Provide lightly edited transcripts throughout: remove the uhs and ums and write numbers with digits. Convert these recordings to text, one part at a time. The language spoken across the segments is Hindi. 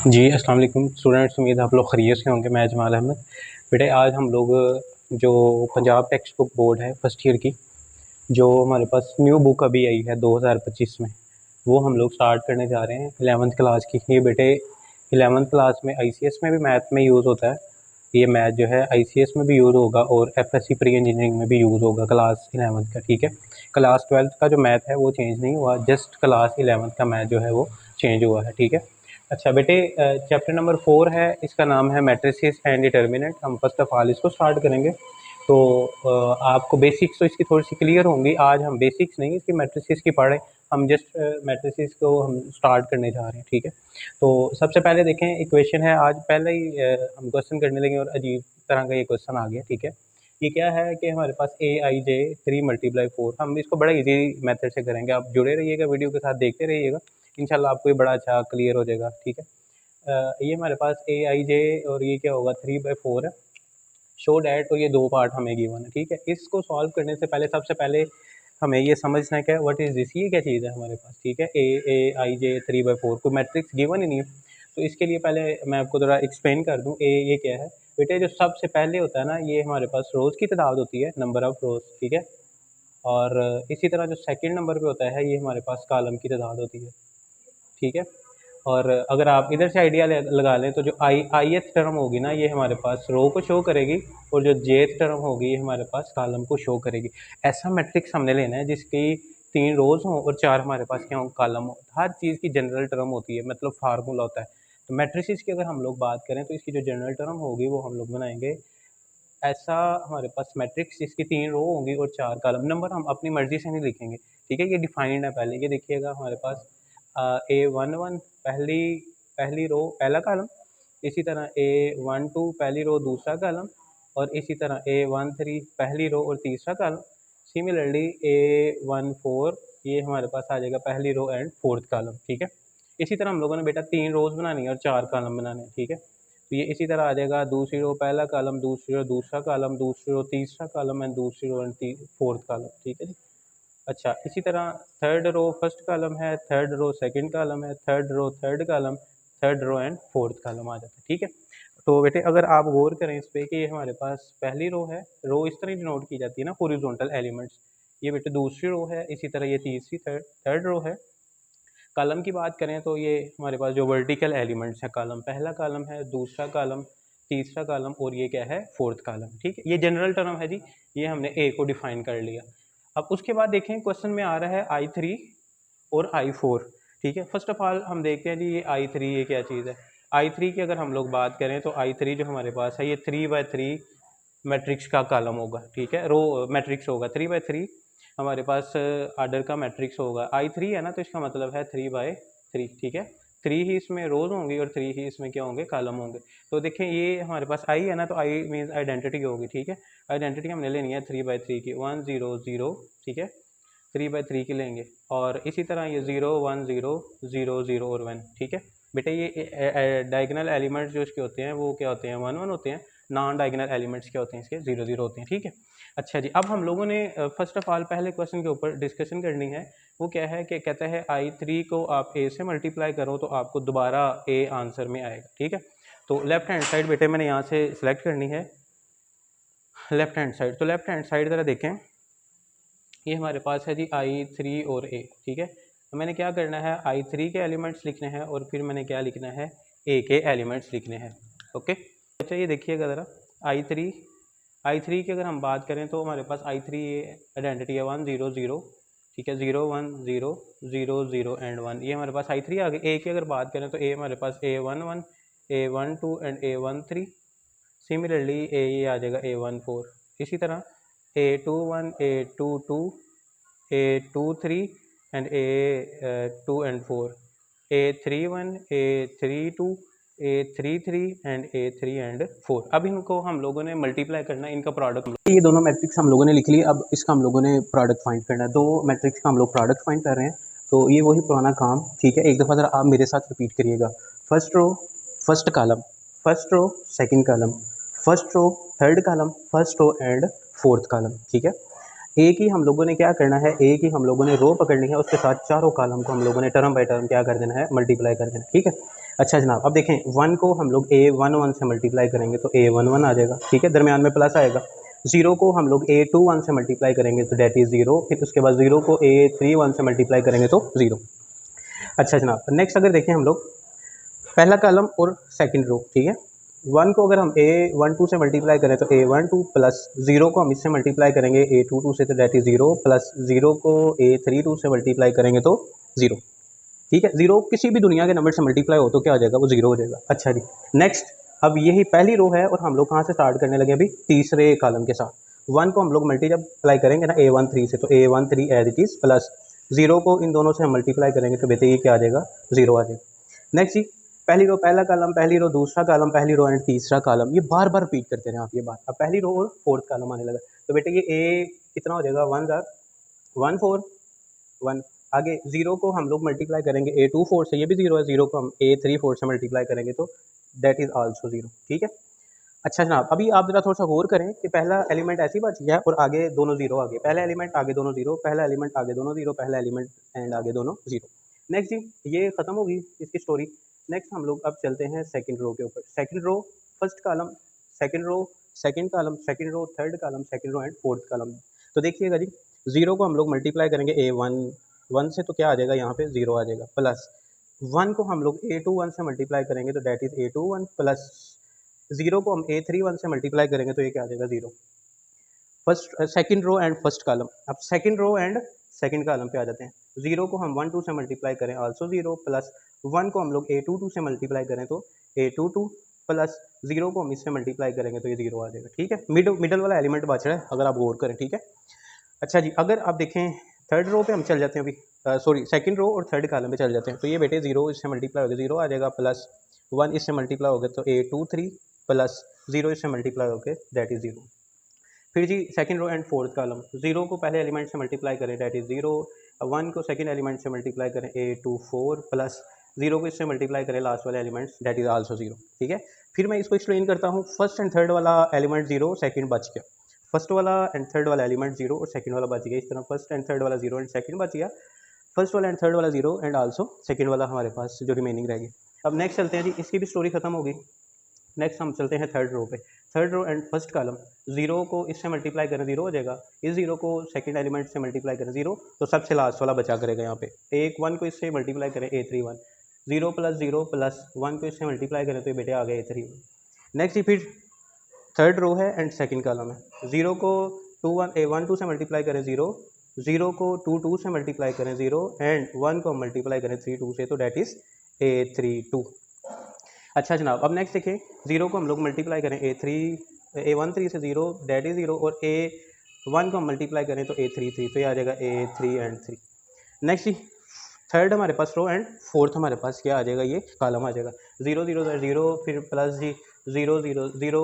जी, अस्सलाम वालेकुम स्टूडेंट्स। उम्मीद है आप लोग खैरियत से होंगे। मैं जमाल अहमद। बेटे आज हम लोग जो पंजाब टेक्स्ट बुक बोर्ड है फर्स्ट ईयर की, जो हमारे पास न्यू बुक अभी आई है 2025 में, वो हम लोग स्टार्ट करने जा रहे हैं 11th क्लास की। ये बेटे 11th क्लास में आईसीएस में भी मैथ में यूज़ होता है। ये मैथ जो है आईसीएस में भी यूज़ होगा और एफएससी प्री इंजीनियरिंग में भी यूज़ होगा क्लास 11th का। ठीक है, क्लास 12th का जो मैथ है वो चेंज नहीं हुआ, जस्ट क्लास 11th का मैथ जो है वो चेंज हुआ है। ठीक है। अच्छा बेटे, चैप्टर नंबर 4 है, इसका नाम है मैट्रिसेस एंड डिटर्मिनेंट। हम फर्स्ट ऑफ ऑल इसको स्टार्ट करेंगे। तो आपको बेसिक्स तो इसकी थोड़ी सी क्लियर होंगी। आज हम बेसिक्स नहीं इसकी मैट्रिसेस की पढ़े, हम जस्ट मैट्रिसेस को हम स्टार्ट करने जा रहे हैं। ठीक है। तो सबसे पहले देखें, इक्वेशन है। आज पहले ही हम क्वेश्चन करने लगे और अजीब तरह का ये क्वेश्चन आ गया। ठीक है, ये क्या है कि हमारे पास ai/3 × 4। हम इसको बड़ा इजी मेथड से करेंगे। आप जुड़े रहिएगा, वीडियो के साथ देखते रहिएगा, इंशाल्लाह आपको ये बड़ा अच्छा क्लियर हो जाएगा। ठीक है। ये हमारे पास ai/j और ये क्या होगा 3/4 है। शो डैट, और ये दो पार्ट हमें गिवन है। ठीक है, इसको सॉल्व करने से पहले सबसे पहले हमें ये समझना है कि व्हाट इज़ दिस, ये क्या चीज़ है हमारे पास। ठीक है, ai/j 3/4 कोई मैट्रिक्स गिवन ही नहीं है। तो इसके लिए पहले मैं आपको थोड़ा एक्सप्लेन कर दूं। ये क्या है बेटे, जो सबसे पहले होता है ना, ये हमारे पास रोज़ की तादाद होती है, नंबर ऑफ रोज़। ठीक है। और इसी तरह जो सेकंड नंबर पे होता है, ये हमारे पास कॉलम की तादाद होती है। ठीक है। और अगर आप इधर से आइडिया लगा लें तो जो ith टर्म होगी ना, ये हमारे पास रो को शो करेगी, और जो jth टर्म होगी ये हमारे पास कॉलम को शो करेगी। ऐसा मैट्रिक्स हमने लेना है जिसकी 3 रोज़ हों और 4 हमारे पास क्या हो, कॉलम हो। हर चीज़ की जनरल टर्म होती है, मतलब फार्मूला होता है। तो मैट्रिसेस की अगर हम लोग बात करें तो इसकी जो जनरल टर्म होगी वो हम लोग बनाएंगे ऐसा। हमारे पास मैट्रिक्स जिसकी 3 रो होंगी और 4 कॉलम। नंबर हम अपनी मर्ज़ी से नहीं लिखेंगे। ठीक है, ये डिफाइंड है। पहले ये देखिएगा, हमारे पास A11 पहली पहली रो पहला कॉलम, इसी तरह A12 पहली रो दूसरा कॉलम, और इसी तरह A13 पहली रो और तीसरा कॉलम। सिमिलरली A14 ये हमारे पास आ जाएगा पहली रो एंड फोर्थ कॉलम। ठीक है। इसी तरह हम लोगों ने बेटा 3 रोज़ बनानी है और 4 कॉलम बनाने हैं। ठीक है, तो ये इसी तरह आ जाएगा, दूसरी रो पहला कॉलम, दूसरी रो दूसरा कॉलम, दूसरी रो तीसरा कॉलम एंड दूसरी रो एंड फोर्थ कॉलम। ठीक है जी। अच्छा, इसी तरह थर्ड रो फर्स्ट कॉलम है, थर्ड रो सेकंड कॉलम है, third row third column, third row and fourth column आ जाता है। ठीक है। तो बेटे अगर आप गौर करें इस पे कि ये हमारे पास पहली रो है, रो इस तरह डिनोट की जाती है ना, हॉरिजॉन्टल एलिमेंट्स। ये बेटे दूसरी रो है, इसी तरह ये तीसरी थर्ड रो है। कॉलम की बात करें तो ये हमारे पास जो वर्टिकल एलिमेंट्स हैं, कॉलम पहला कॉलम है, दूसरा कॉलम, तीसरा कॉलम, और ये क्या है, फोर्थ कॉलम। ठीक है, ये जनरल टर्म है जी, ये हमने ए को डिफाइन कर लिया। अब उसके बाद देखें, क्वेश्चन में आ रहा है I3 और I4। ठीक है, फर्स्ट ऑफ ऑल हम देखते हैं जी ये I3 ये क्या चीज़ है। I3 की अगर हम लोग बात करें तो I3 जो हमारे पास है, ये 3/3 मैट्रिक्स का कॉलम होगा। ठीक है, रो मैट्रिक्स होगा 3/3 हमारे पास आर्डर का मैट्रिक्स होगा। I3 है ना, तो इसका मतलब है 3/3। ठीक है, 3 ही इसमें रोज होंगी और 3 ही इसमें क्या होंगे, कॉलम होंगे। तो देखें ये हमारे पास I है ना, तो I मीन्स आइडेंटिटी होगी। ठीक है, आइडेंटिटी हमने लेनी है 3/3 की, 1 0 0। ठीक है, 3/3 की लेंगे, और इसी तरह ये 0 1 0 0 0 और 1। ठीक है बेटे, ये डायगोनल एलिमेंट्स जो इसके होते हैं वो क्या होते हैं, 1 1 होते हैं। नॉन डायगोनल एलिमेंट्स क्या होते हैं इसके, 0 0 होते हैं। ठीक है। अच्छा जी, अब हम लोगों ने फर्स्ट ऑफ ऑल पहले क्वेश्चन के ऊपर डिस्कशन करनी है। वो क्या है कि कहता है I3 को आप a से मल्टीप्लाई करो तो आपको दोबारा a आंसर में आएगा। ठीक है, तो लेफ्ट हैंड साइड बेटे मैंने यहाँ से सिलेक्ट करनी है, लेफ्ट हैंड साइड। तो लेफ्ट हैंड साइड ज़रा देखें, ये हमारे पास है जी I3 और a। ठीक है, तो मैंने क्या करना है, I3 के एलिमेंट्स लिखने हैं और फिर मैंने क्या लिखना है, a के एलिमेंट्स लिखने हैं। ओके। अच्छा ये देखिएगा ज़रा, I3 की अगर हम बात करें तो हमारे पास I3 आइडेंटिटी है 1 0 0। ठीक है, 0 1 0 0 0 एंड 1, ये हमारे पास I3 आ गई। a की अगर बात करें तो a हमारे पास A11 A12 and A13। Similarly ये आ जाएगा A14। इसी तरह A21 A22 A23 and A2 and 4, A31 A32 A33 and A3 and 4। अब इनको हम लोगों ने मल्टीप्लाई करना है, इनका प्रोडक्ट। ये दोनों मैट्रिक्स हम लोगों ने लिख ली, अब इसका हम लोगों ने प्रोडक्ट फाइंड करना है। दो मैट्रिक्स का हम लोग प्रोडक्ट फाइंड कर रहे हैं, तो ये वही पुराना काम। ठीक है, एक दफ़ा ज़रा आप मेरे साथ रिपीट करिएगा। First row first column, first row second column, first row third column, first row and fourth column. ठीक है, ए की हम लोगों ने क्या करना है, ए की हम लोगों ने रो पकड़नी है, उसके साथ चारों कॉलम को हम लोगों ने टर्म बाय टर्म क्या कर देना है, मल्टीप्लाई कर देना है। ठीक है, अच्छा जनाब, अब देखें 1 को हम लोग A11 से मल्टीप्लाई करेंगे तो A11 आ जाएगा, ठीक है, दरमियान में प्लस आएगा। 0 को हम लोग A21 से मल्टीप्लाई करेंगे तो डेट इज़ 0, फिर उसके बाद 0 को A31 से मल्टीप्लाई करेंगे तो 0। अच्छा जनाब, नेक्स्ट अगर देखें हम लोग पहला कॉलम और सेकंड रो, ठीक है, 1 को अगर हम A12 से मल्टीप्लाई करें तो A12 प्लस 0 को हम इससे मल्टीप्लाई करेंगे A22 से तो डेट इज़ 0, प्लस 0 को A32 से मल्टीप्लाई करेंगे तो 0, ठीक है। 0 किसी भी दुनिया के नंबर से मल्टीप्लाई हो तो क्या हो जाएगा, वो 0 हो जाएगा। अच्छा जी, नेक्स्ट अब यही पहली रो है और हम लोग कहाँ से स्टार्ट करने लगे अभी, तीसरे कॉलम के साथ। 1 को हम लोग मल्टीप्लाई करेंगे ना A13 से तो A13 as it is, plus 0 को इन दोनों से हम मल्टीप्लाई करेंगे तो बेटे ये क्या आ जाएगा, 0 आ जाएगा। नेक्स्ट जी, पहली रो पहला कॉलम, पहली रो दूसरा कॉलम, पहली रो एंड तीसरा कॉलम, ये बार बार रिपीट करते रहे आप ये बात। अब पहली रो और फोर्थ कॉलम आने लगा तो बेटे ये A कितना हो जाएगा, 1 1 4 1। आगे 0 को हम लोग मल्टीप्लाई करेंगे A24 से, ये भी 0 है, 0 को हम A34 से मल्टीप्लाई करेंगे तो दैट इज़ आल्सो 0, ठीक है। अच्छा जनाब, अभी आप ज़रा थोड़ा सा गौर करें कि पहला एलिमेंट ऐसी बच गया और आगे दोनों 0 आ गए, पहला एलिमेंट आगे दोनों 0, पहला एलिमेंट आगे दोनों 0, पहला एलिमेंट एंड आगे दोनों 0। नेक्स्ट जी, ये ख़त्म होगी इसकी स्टोरी। नेक्स्ट हम लोग अब चलते हैं सेकंड रो के ऊपर। Second row, first column, second row, second column, second row, third column, second row and fourth column. तो देखिएगा जी, 0 को हम लोग मल्टीप्लाई करेंगे A1 से तो क्या आ जाएगा, यहाँ पे 0 आ जाएगा, प्लस 1 को हम लोग A21 से मल्टीप्लाई करेंगे तो डेट इज़ A21, प्लस 0 को हम A31 से मल्टीप्लाई करेंगे तो ये क्या आ जाएगा, 0। First second row and first column. अब second row and second column पे आ जाते हैं। 0 को हम 1 2 से मल्टीप्लाई करें आल्सो 0, प्लस 1 को हम लोग A22 से मल्टीप्लाई करें तो A22, प्लस 0 को हम इससे मल्टीप्लाई करेंगे तो ये 0 आ जाएगा, ठीक है। मिडल वाला एलिमेंट बच रहा है अगर आप गौर करें, ठीक है। अच्छा जी, अगर आप देखें थर्ड रो पे हम चल जाते हैं अभी, सॉरी सेकंड रो और थर्ड कॉलम पे चल जाते हैं तो ये बेटे 0 इससे मल्टीप्लाई हो गया 0 आ जाएगा, प्लस 1 इससे मल्टीप्लाई हो गया तो A23, प्लस 0 इससे मल्टीप्लाई हो गया दैट इज़ 0। फिर जी second row and fourth column, 0 को पहले एलिमेंट से मल्टीप्लाई करें दैट इज़ 0, 1 को सेकंड एलिमेंट से मल्टीप्लाई करें A24, प्लस 0 को इससे मल्टीप्लाई करें लास्ट वाले एलिमेंट्स दैट इज़ आल्सो 0, ठीक है। फिर मैं इसको एक्सप्लेन करता हूँ। फर्स्ट एंड थर्ड वाला एलिमेंट 0, सेकंड बच गया, फर्स्ट वाला एंड थर्ड वाला एलिमेंट 0 और सेकंड वाला बच गया, इस तरह फर्स्ट एंड थर्ड वाला 0 एंड सेकंड बच गया, फर्स्ट वाला एंड थर्ड वाला 0 एंड आल्सो सेकंड वाला हमारे पास जो रिमेनिंग रह गया। अब नेक्स्ट चलते हैं जी, इसकी भी स्टोरी खत्म होगी। नेक्स्ट हम चलते हैं थर्ड रो पे। Third row and first column, 0 को इससे मल्टीप्लाई करें 0 हो जाएगा, इस 0 को सेकंड एलिमेंट से मल्टीप्लाई करें 0 तो सबसे लास्ट वाला बचा करेगा यहाँ पे। एक 1 को इससे मल्टीप्लाई करें A31, 0 प्लस 0 प्लस 1 को इससे मल्टीप्लाई करें तो ये बेटे आ गया A31। नेक्स्ट फिर थर्ड रो है एंड सेकंड कॉलम है। 0 को 1 2 से मल्टीप्लाई करें 0, 0 को 2 से मल्टीप्लाई करें 0 एंड 1 को मल्टीप्लाई करें 3 2 से तो डेट इज़ A32। अच्छा जनाब, अब नेक्स्ट देखिए, 0 को हम लोग मल्टीप्लाई करें A13 से 0 डेट इज़ 0 और A1 को हम मल्टीप्लाई करें तो A33 तो ये आ जाएगा A3 and 3। Next ji, third हमारे पास रो एंड फोर्थ हमारे पास क्या आ जाएगा, ये कॉलम आ जाएगा। 0 0 0 फिर प्लस जी 0 0 0,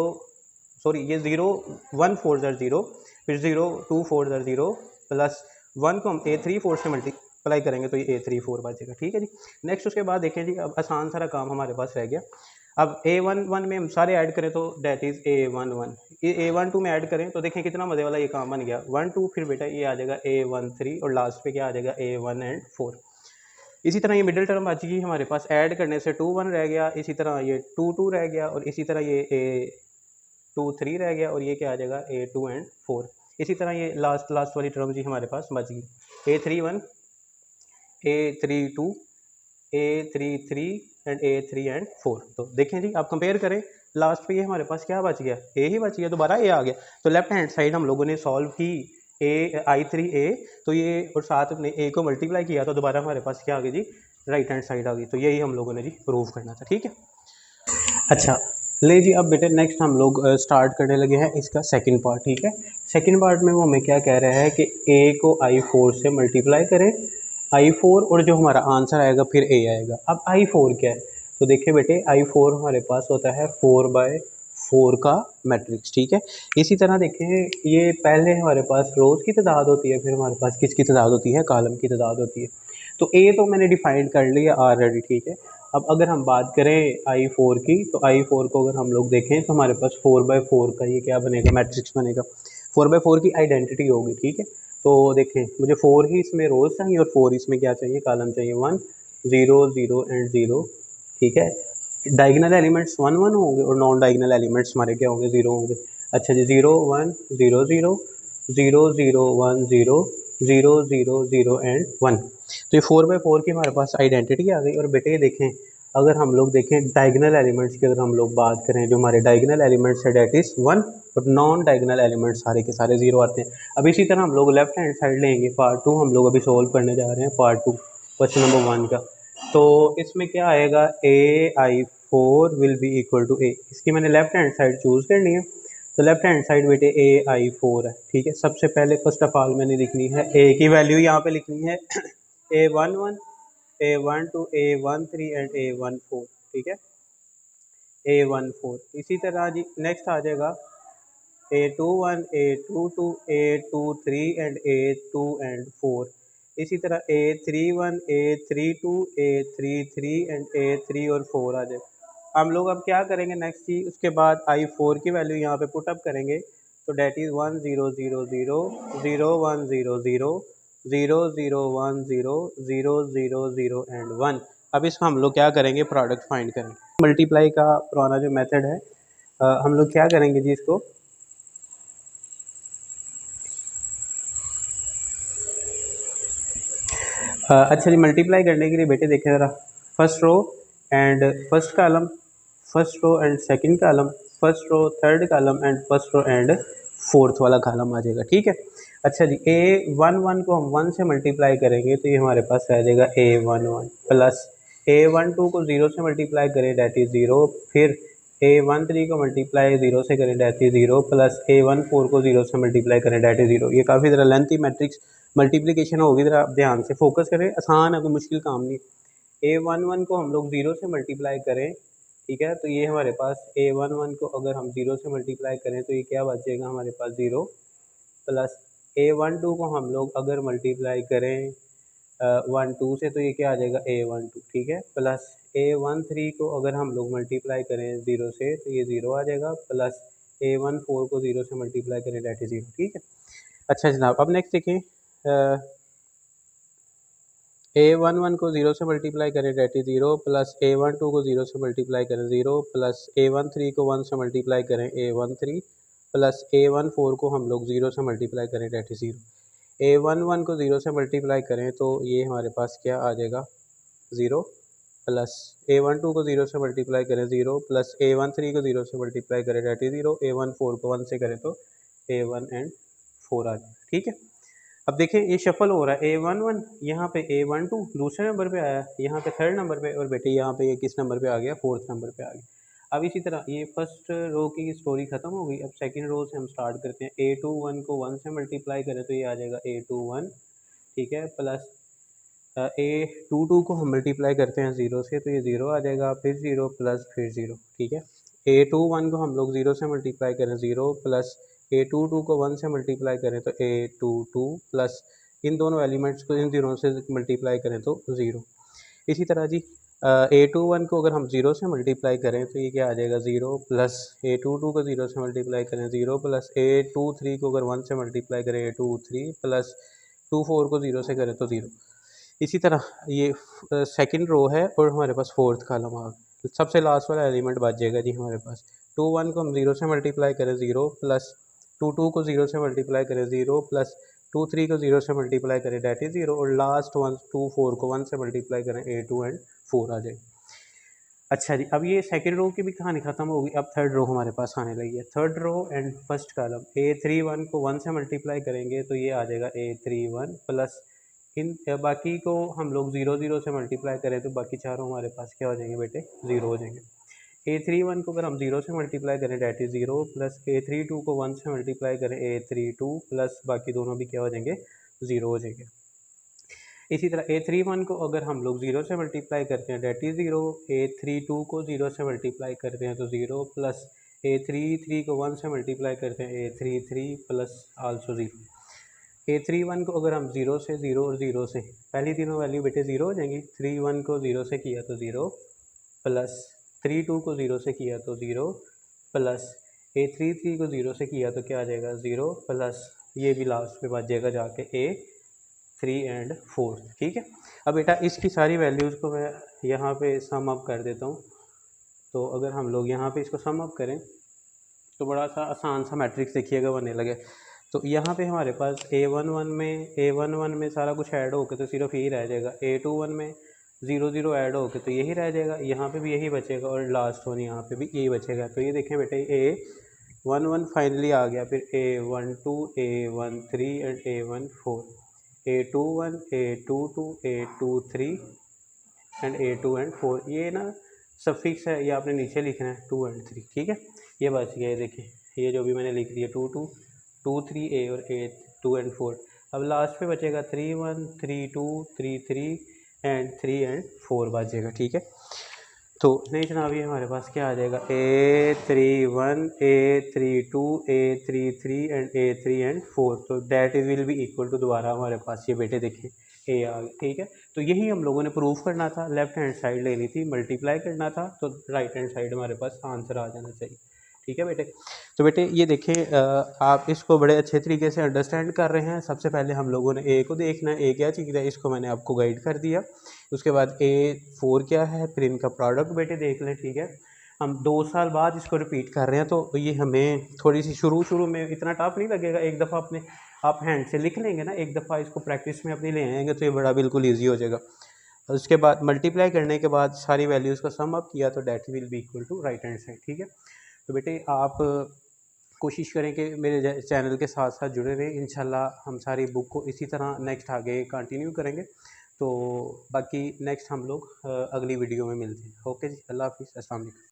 सॉरी ये 0 1 4 0, फिर 0 2 4 0, प्लस 1 को हम A34 से मल्टीप्लाई करेंगे तो ये A34 बचेगा, ठीक है जी। नेक्स्ट उसके बाद देखें जी, अब आसान सारा काम हमारे पास रह गया। अब A11 में हम सारे ऐड करें तो डेट इज़ A11, ये A12 में ऐड करें तो देखें कितना मज़े वाला ये काम बन गया। 1 2 फिर बेटा ये आ जाएगा A13 और लास्ट पे क्या आ जाएगा A1 एंड 4। इसी तरह ये मिडिल टर्म बच गई हमारे पास, ऐड करने से 2 1 रह गया, इसी तरह ये 2 2 रह गया और इसी तरह ये A2 3 रह गया और ये क्या आ जाएगा A2 एंड 4। इसी तरह ये लास्ट वाली टर्म जी हमारे पास बच गई, A31 A32 A33 and A3 and 4। तो देखें जी, आप कंपेयर करें लास्ट पे ये हमारे पास क्या बच गया, A ही बच गया, दोबारा A आ गया। तो लेफ्ट हैंड साइड हम लोगों ने सॉल्व की I3A, तो ये और साथ अपने A को मल्टीप्लाई किया तो दोबारा हमारे पास क्या आ गई जी, राइट हैंड साइड आ गई। तो यही हम लोगों ने जी प्रूव करना था, ठीक है। अच्छा ले जी, अब बेटे नेक्स्ट हम लोग स्टार्ट करने लगे हैं इसका सेकंड पार्ट, ठीक है। सेकंड पार्ट में वो हमें क्या कह रहा है कि A को I4 से मल्टीप्लाई करें, I4 और जो हमारा आंसर आएगा फिर A आएगा। अब I4 क्या है, तो देखिए बेटे I4 हमारे पास होता है 4/4 का मैट्रिक्स, ठीक है। इसी तरह देखें, ये पहले हमारे पास रोज़ की तादाद होती है, फिर हमारे पास किसकी तादाद होती है, कॉलम की तादाद होती है। तो A तो मैंने डिफाइन कर लिया ऑलरेडी, ठीक है। अब अगर हम बात करें I4 की, तो I4 को अगर हम लोग देखें तो हमारे पास 4/4 का ये क्या बनेगा, मैट्रिक्स बनेगा। 4/4 की आइडेंटिटी होगी, ठीक है। तो देखें, मुझे 4 ही इसमें रोज़ चाहिए और 4 इसमें क्या चाहिए, कॉलम चाहिए, 1 0 0 एंड 0, ठीक है। डायगोनल एलिमेंट्स 1 1 होंगे और नॉन डायगोनल एलिमेंट्स हमारे क्या होंगे, 0 होंगे। अच्छा जी, 0 1 0 0 0 0 1 0 0 0 0 एंड 1। तो ये 4x4 की हमारे पास आइडेंटिटी आ गई। और बेटे ये देखें, अगर हम लोग देखें डायगोनल एलिमेंट्स की, अगर हम लोग बात करें, जो हमारे डायगोनल एलिमेंट्स है डेट इज़ 1, और नॉन डायगोनल एलिमेंट्स सारे के सारे 0 आते हैं। अब इसी तरह हम लोग लेफ्ट हैंड साइड लेंगे, पार्ट 2 हम लोग अभी सोल्व करने जा रहे हैं, पार्ट 2 क्वेश्चन नंबर 1 का। तो इसमें क्या आएगा, AI4 will be equal to A. इसकी मैंने लेफ्ट हैंड साइड चूज़ करनी है। तो लेफ्ट हैंड साइड बेटे AI4 है, ठीक है। सबसे पहले फर्स्ट ऑफ ऑल मैंने लिखनी है ए की वैल्यू, यहाँ पे लिखनी है A11 A12 A13 and A14, ठीक है, A14। इसी तरह जी नेक्स्ट आ जाएगा A21 A22 A23 and A2 and 4। इसी तरह A31 A32 A33 and A3 और 4 आ जाएगा। हम लोग अब क्या करेंगे नेक्स्ट जी, उसके बाद I4 की वैल्यू यहाँ पे पुट अप करेंगे। तो डेट इज़ 1 0 0 0 0 1 0 0 0 0 1 0 0 0 0 एंड 1। अब इसमें हम लोग क्या करेंगे, प्रोडक्ट फाइंड करेंगे। मल्टीप्लाई का पुराना जो मेथड है, हम लोग क्या करेंगे जी, इसको अच्छा जी, मल्टीप्लाई करने के लिए बेटे देखें ज़रा, first row and first column, first row and second column, first row third column and first row and fourth वाला कॉलम आ जाएगा, ठीक है। अच्छा जी, A11 को हम 1 से मल्टीप्लाई करेंगे तो ये हमारे पास आ जाएगा A11 प्लस A12 को 0 से मल्टीप्लाई करें डेट इज़ 0, फिर A13 को मल्टीप्लाई 0 से करें डेट इज़ 0, प्लस A14 को 0 से मल्टीप्लाई करें डेट इज़ 0। ये काफ़ी ज़रा लेंथी मैट्रिक्स मल्टीप्लिकेशन होगी, ज़रा ध्यान से फोकस करें, आसान है, कोई मुश्किल काम नहीं। A11 को हम लोग 0 से मल्टीप्लाई करें, ठीक है, तो ये हमारे पास A11 को अगर हम 0 से मल्टीप्लाई करें तो ये क्या बचेगा हमारे पास 0, प्लस A12 को हम लोग अगर मल्टीप्लाई करें 1 2 से तो ये क्या आ जाएगा A12, ठीक है, प्लस A13 को अगर हम लोग मल्टीप्लाई करें 0 से तो ये 0 आ जाएगा, प्लस A14 को 0 से मल्टीप्लाई करें डेट इज़ 0, ठीक है। अच्छा जनाब, अब नेक्स्ट देखें, A11 को 0 से मल्टीप्लाई करें डेट इज़ 0, प्लस A12 को 0 से मल्टीप्लाई करें 0, प्लस A13 को 1 से मल्टीप्लाई करें A13, प्लस A14 को हम लोग 0 से मल्टीप्लाई करें डेट इज़ 0। A11 को 0 से मल्टीप्लाई करें तो ये हमारे पास क्या आ जाएगा 0, प्लस A12 को 0 से मल्टीप्लाई करें 0, प्लस A13 को 0 से मल्टीप्लाई करें डेट इज़ 0, A14 को 1 से करें तो A1 एंड 4 आ जाएगा, ठीक है। अब देखें ये शफल हो रहा है, A11 यहाँ पे A12 दूसरे नंबर पे आया, यहाँ पे थर्ड नंबर पे, और बेटे यहाँ पे ये किस नंबर पे आ गया, फोर्थ नंबर पे आ गया। अब इसी तरह ये फर्स्ट रो की स्टोरी ख़त्म हो गई। अब सेकंड रो से हम स्टार्ट करते हैं। A21 को 1 से मल्टीप्लाई करें तो ये आ जाएगा A21, ठीक है, प्लस A22 को हम मल्टीप्लाई करते हैं 0 से तो ये 0 आ जाएगा, फिर 0 प्लस फिर 0, ठीक है। A21 को हम लोग 0 से मल्टीप्लाई करें 0, प्लस A22 को 1 से मल्टीप्लाई करें तो A22, प्लस इन दोनों एलिमेंट्स को इन दोनों से मल्टीप्लाई करें तो 0। इसी तरह जी A21 को अगर हम 0 से मल्टीप्लाई करें तो ये क्या आ जाएगा 0, प्लस A22 को 0 से मल्टीप्लाई करें 0, प्लस A23 को अगर 1 से मल्टीप्लाई करें A23, प्लस 24 को 0 से करें तो 0। इसी तरह ये सेकंड रो है और हमारे पास फोर्थ कॉलम आ गया। सबसे लास्ट वाला एलिमेंट बच जाएगा जी हमारे पास। 21 को हम 0 से मल्टीप्लाई करें 0, प्लस 22 को 0 से मल्टीप्लाई करें 0, प्लस 23 को 0 से मल्टीप्लाई करें डेट इज़ 0, और लास्ट 24 को 1 से मल्टीप्लाई करें A2 एंड 4 आ जाएगा। अच्छा जी, अब ये सेकंड रो की भी कहानी ख़त्म होगी। अब थर्ड रो हमारे पास आने लगी है। Third row and first column, A31 को 1 से मल्टीप्लाई करेंगे तो ये आ जाएगा A31, प्लस इन बाकी को हम लोग 0 0 से मल्टीप्लाई करें तो बाकी चारों हमारे पास क्या हो जाएंगे बेटे, 0 हो जाएंगे। A31 को अगर हम 0 से मल्टीप्लाई करें डेट इज़ 0, प्लस A32 को 1 से मल्टीप्लाई करें A32, प्लस बाकी दोनों भी क्या हो जाएंगे, 0 हो जाएंगे। इसी तरह A31 को अगर हम लोग 0 से मल्टीप्लाई करते हैं डेट इज़ 0, A32 को 0 से मल्टीप्लाई करते हैं तो 0, प्लस A33 को 1 से मल्टीप्लाई करते हैं A33, प्लस आल्सो 0। A31 को अगर हम 0 से 0 और 0 से, पहली तीनों वैल्यू बेटे 0 हो जाएंगी। 31 को 0 से किया तो 0, प्लस 32 को 0 से किया तो 0, प्लस A33 को 0 से किया तो क्या आ जाएगा 0, प्लस ये भी लास्ट में बच जाएगा जाके A3 एंड 4, ठीक है। अब बेटा इसकी सारी वैल्यूज़ को मैं यहाँ पे सम अप कर देता हूँ। तो अगर हम लोग यहाँ पे इसको सम अप करें तो बड़ा सा आसान सा मैट्रिक्स देखिएगा बनने लगे। तो यहाँ पे हमारे पास A11 में सारा कुछ ऐड होके तो सिर्फ यही रह जाएगा। A21 में 0 0 ऐड होके तो यही रह जाएगा, यहाँ पे भी यही बचेगा और लास्ट वन यहाँ पे भी यही बचेगा। तो ये देखें बेटे A11 फाइनली आ गया, फिर A12 A13 and A14, A21 A22 A23 and A2 and 4। ये ना सफिक्स है, ये आपने नीचे लिखना है 2 एंड 3, ठीक है। ये बच गया, ये देखिए ये जो भी मैंने लिख दिया 2 2 2 3 A और A 2 एंड 4। अब लास्ट पे बचेगा 3 1 3 2 3 3 एंड 3 एंड 4 बचेगा, ठीक है। तो नहीं जनाब, ये हमारे पास क्या आ जाएगा A31 A32 A33 and A3 and 4। तो that will be equal to, दोबारा हमारे पास ये बेटे देखें ए आ गया, ठीक है। तो यही हम लोगों ने प्रूफ करना था, लेफ्ट हैंड साइड लेनी थी, मल्टीप्लाई करना था, तो राइट हैंड साइड हमारे पास आंसर आ जाना चाहिए, ठीक है बेटे। तो बेटे ये देखें, आप इसको बड़े अच्छे तरीके से अंडरस्टैंड कर रहे हैं। सबसे पहले हम लोगों ने ए को देखना है, ए क्या चीज़ है, इसको मैंने आपको गाइड कर दिया। उसके बाद A4 क्या है, फिर इनका प्रोडक्ट बेटे देख लें, ठीक है। हम 2 साल बाद इसको रिपीट कर रहे हैं, तो ये हमें थोड़ी सी शुरू में इतना टफ नहीं लगेगा। एक दफ़ा अपने आप हैंड से लिख लेंगे ना, एक दफ़ा इसको प्रैक्टिस में अपनी ले आएंगे तो ये बड़ा बिल्कुल ईजी हो जाएगा। उसके बाद मल्टीप्लाई करने के बाद सारी वैल्यूज़ का सम अप किया तो that will be equal to right hand side, ठीक है। तो बेटे आप कोशिश करें कि मेरे चैनल के साथ साथ जुड़े रहें। इंशाल्लाह हम सारी बुक को इसी तरह नेक्स्ट आगे कंटिन्यू करेंगे। तो बाकी नेक्स्ट हम लोग अगली वीडियो में मिलते हैं। ओके जी, अल्लाह हाफिज़, अस्सलाम वालेकुम।